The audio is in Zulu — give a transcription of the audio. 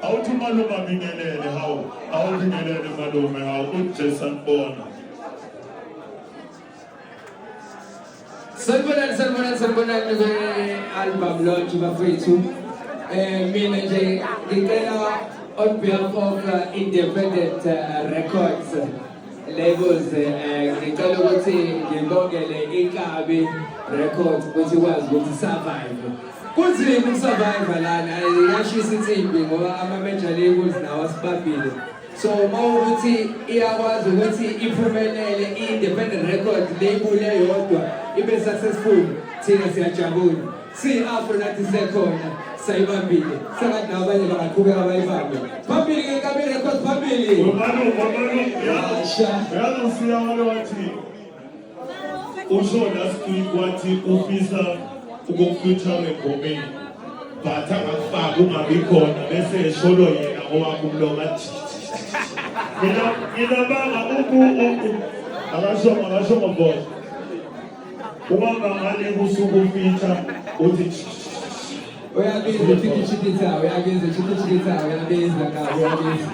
Awuthi malume abingelele hawu awubingelele malume hawu uJason Bona. Sanibonani kwe-album launch bafethu. Mina nje ngicela on behalf of Independent Records labels ngicela ukuthi ngibongele iNkabi Records ukuthi ikwazi ukuthi survive. Kunzima ukusurvive lana yashisa insimbi ngoba ama-major labels nawo asibambile. So mawukuthi iyakwazi ukuthi iphumelele i-Independent Records label eyodwa ibe successful thina siyajabula. Si-Afro nathi sekhona sayibambile. Sengathi nabanye bangaqhubeka bayibambe. Phambili ngeNkabi Records phambili. Yazi usiyamale wathi usho last week wathi ufisa ukufeature engomeni but angakufaki ungabi khona bese esholo yena owakho umlomo athi ngilabanga akasho boss uma ngale kusuku ufeature uthi uyabiza chitita uyabiza kabi uyabiza